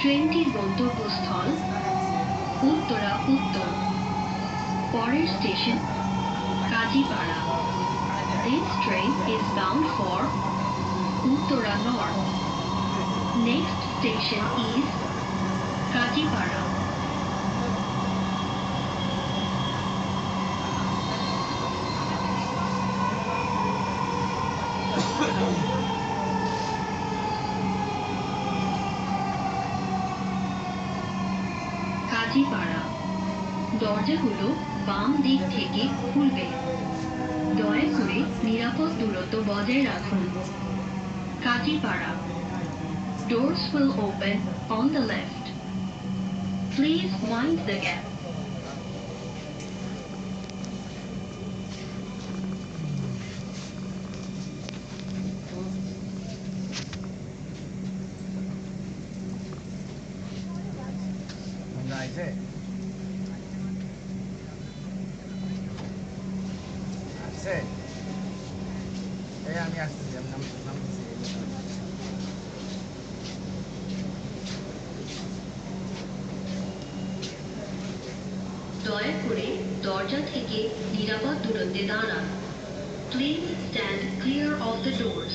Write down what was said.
ট্রেনটির গন্তব্যস্থল উত্তরা উত্তর। পরের station Kazipara. This train is bound for Uttara North. Next station is Kajipara. Kazipara. দরজাগুলো বাম দিক থেকে খুলবে। দয়া করে নিরাপদ দূরত্ব বজায় রাখুন। Kazipara. Doors will open on the left. Please mind the gap. দয়া করে দরজা থেকে নিরাপদ দূরত্বে দাঁড়ান। Please stand clear of the doors.